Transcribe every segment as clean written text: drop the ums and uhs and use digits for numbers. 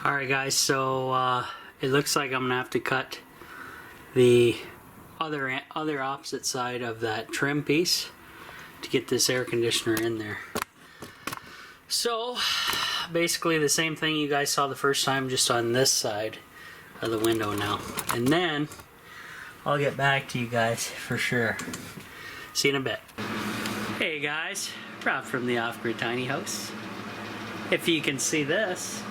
Alright guys, so it looks like I'm gonna have to cut the other opposite side of that trim piece to get this air conditioner in there. So basically the same thing you guys saw the first time, just on this side of the window now. And then I'll get back to you guys for sure. See you in a bit. Hey guys, Rob from the Off-Grid Tiny House. If you can see this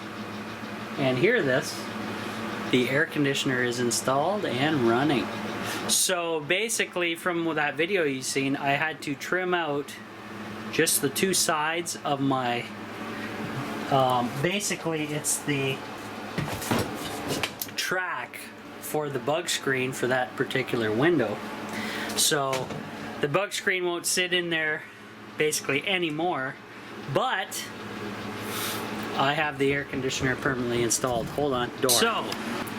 and hear this, the air conditioner is installed and running. So basically from that video you've seen, I had to trim out just the two sides of my, basically it's the track for the bug screen for that particular window. So the bug screen won't sit in there basically anymore, but I have the air conditioner permanently installed. Hold on, door. So,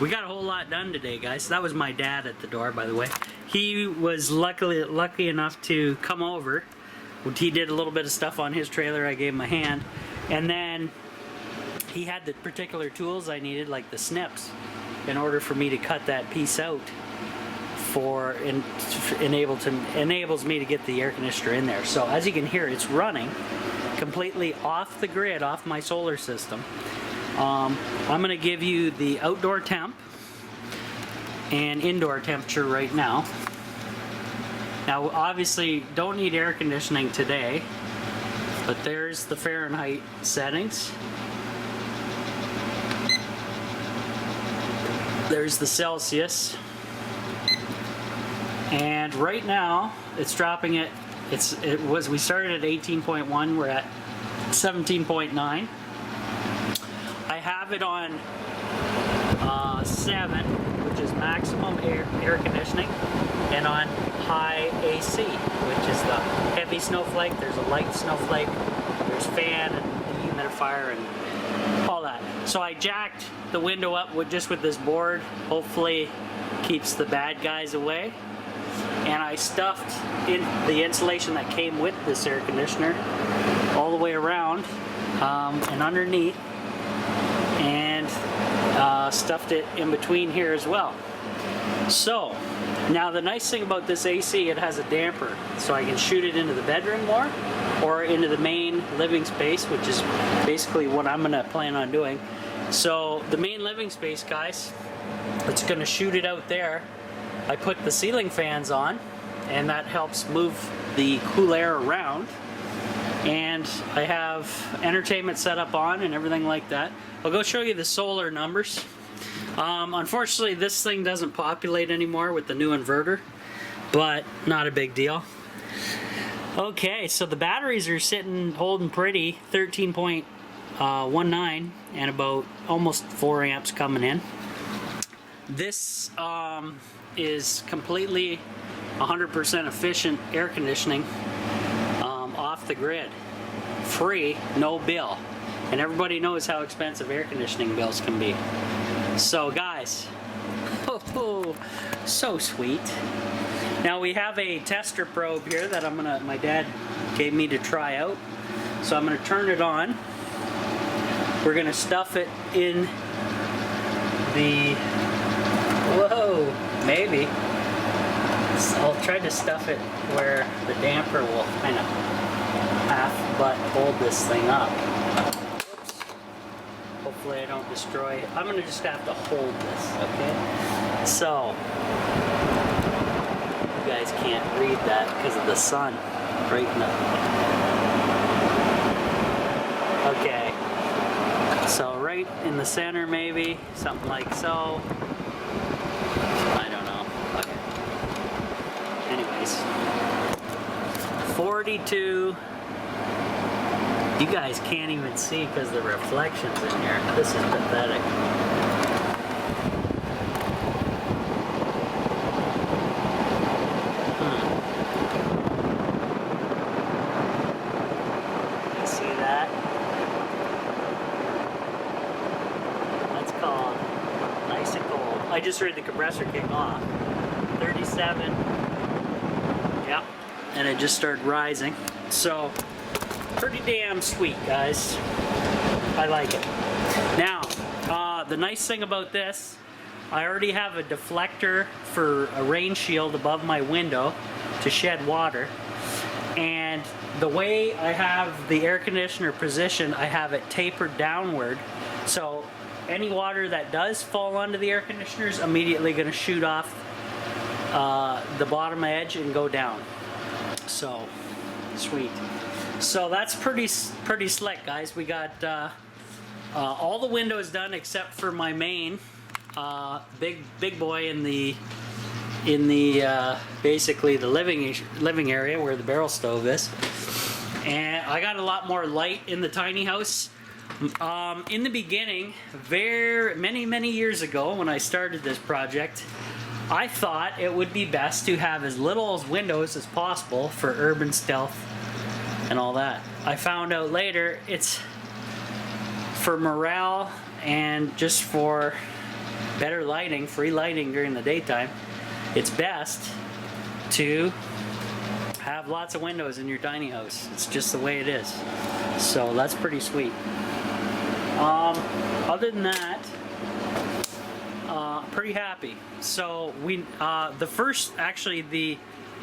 we got a whole lot done today, guys. That was my dad at the door, by the way. He was lucky enough to come over. He did a little bit of stuff on his trailer. I gave him a hand. And then he had the particular tools I needed, like the snips, in order for me to cut that piece out enables me to get the air conditioner in there. So as you can hear, it's running completely off the grid, off my solar system. I'm going to give you the outdoor temp and indoor temperature right now. Now obviously don't need air conditioning today, but there's the Fahrenheit settings. There's the Celsius. And right now it's dropping it. We started at 18.1, we're at 17.9. I have it on 7, which is maximum air conditioning, and on high AC, which is the heavy snowflake. There's a light snowflake, there's fan and humidifier and all that. So I jacked the window up with this board, hopefully keeps the bad guys away. And I stuffed in the insulation that came with this air conditioner all the way around and underneath, and stuffed it in between here as well. So now the nice thing about this AC, it has a damper, so I can shoot it into the bedroom more or into the main living space, which is basically what I'm gonna plan on doing. So the main living space, guys, it's gonna shoot it out there. I put the ceiling fans on, and that helps move the cool air around. And I have entertainment set up on and everything like that. I'll go show you the solar numbers. Unfortunately, this thing doesn't populate anymore with the new inverter, but not a big deal. Okay, so the batteries are holding pretty, 13.19, and about almost 4 amps coming in. This is completely 100% efficient air conditioning, off the grid, free, no bill. And everybody knows how expensive air conditioning bills can be. So guys, oh, so sweet. Now we have a tester probe here that my dad gave me to try out. So I'm gonna turn it on. We're gonna stuff it in the, whoa, maybe. I'll try to stuff it where the damper will kind of half-butt hold this thing up. Oops. Hopefully I don't destroy it. I'm gonna just have to hold this, okay? So, you guys can't read that because of the sun right now. Okay. So right in the center maybe, something like so. I don't know. Okay. Anyways. 42. You guys can't even see because the reflections in here. This is pathetic. You see that? That's called nice and cold. I just heard the compressor kick off. 37. Yep. And it just started rising. So pretty damn sweet, guys. I like it. Now, the nice thing about this, I already have a deflector for a rain shield above my window to shed water. And the way I have the air conditioner positioned, I have it tapered downward. So any water that does fall onto the air conditioner is immediately going to shoot off the bottom edge and go down. So sweet. So that's pretty slick, guys. We got all the windows done except for my main big boy in the basically the living area where the barrel stove is. And I got a lot more light in the tiny house. In the beginning, many years ago when I started this project, I thought it would be best to have as little windows as possible for urban stealth and all that. I found out later it's for morale and just for better lighting, free lighting during the daytime. It's best to have lots of windows in your tiny house. It's just the way it is. So that's pretty sweet. Other than that, pretty happy. So the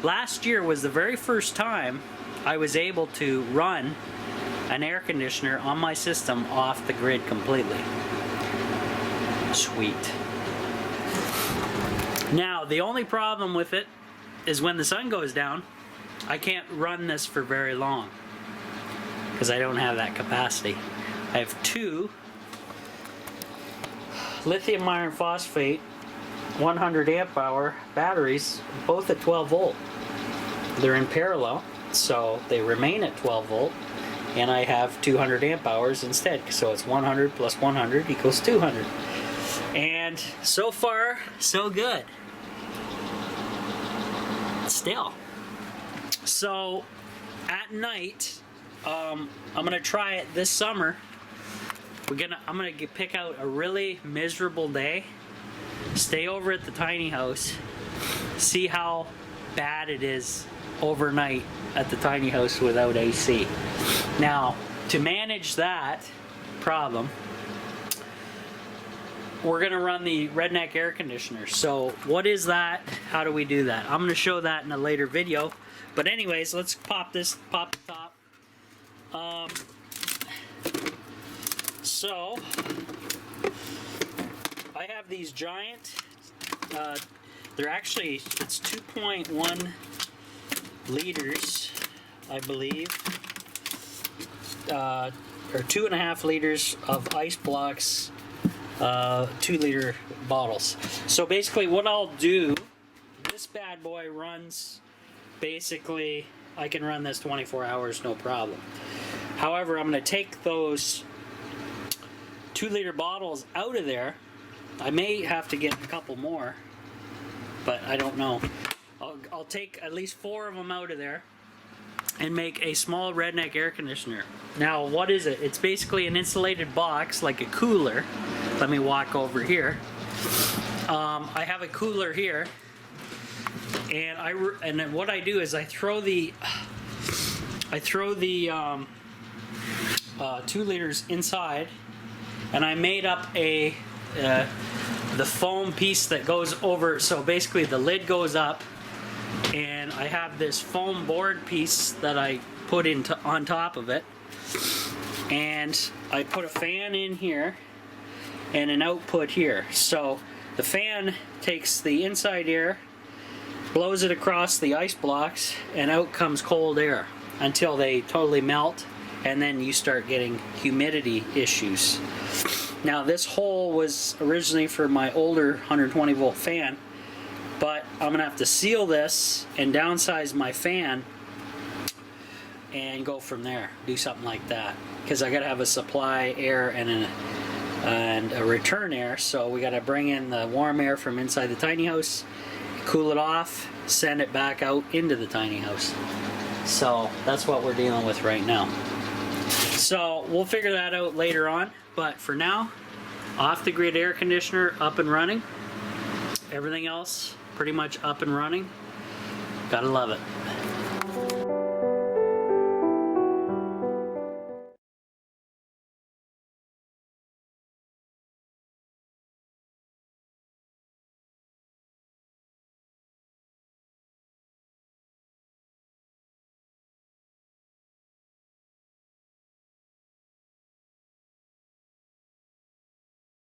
last year was the very first time I was able to run an air conditioner on my system off the grid completely. Sweet. Now, the only problem with it is when the sun goes down, I can't run this for very long because I don't have that capacity. I have two lithium iron phosphate 100 amp hour batteries, both at 12 volt. They're in parallel, so they remain at 12 volt, and I have 200 amp hours instead. So it's 100 plus 100 equals 200. And so far, so good. Still. So at night, I'm gonna try it this summer. I'm gonna pick out a really miserable day, stay over at the tiny house, see how bad it is overnight at the tiny house without AC. Now, to manage that problem, we're gonna run the Redneck air conditioner. So what is that? How do we do that? I'm gonna show that in a later video. But anyways, let's pop the top. So I have these giant, they're actually, it's 2.1 liters, I believe, or 2.5 liters of ice blocks, 2-liter bottles. So basically what I'll do, this bad boy runs, basically I can run this 24 hours no problem. However, I'm going to take those 2-liter bottles out of there. I may have to get a couple more, but I don't know. I'll take at least 4 of them out of there and make a small Redneck air conditioner. Now, what is it? It's basically an insulated box, like a cooler. Let me walk over here. I have a cooler here, and then what I do is I throw the 2 liters inside, and I made up the foam piece that goes over. So basically the lid goes up, and I have this foam board piece that I put on top of it, and I put a fan in here and an output here. So the fan takes the inside air, blows it across the ice blocks, and out comes cold air until they totally melt, and then you start getting humidity issues. Now, this hole was originally for my older 120 volt fan, but I'm gonna have to seal this and downsize my fan and go from there. Do something like that, because I gotta have a supply air and a return air. So we gotta bring in the warm air from inside the tiny house, cool it off, send it back out into the tiny house. So that's what we're dealing with right now. So we'll figure that out later on, but for now, off the grid air conditioner up and running. Everything else pretty much up and running. Gotta love it.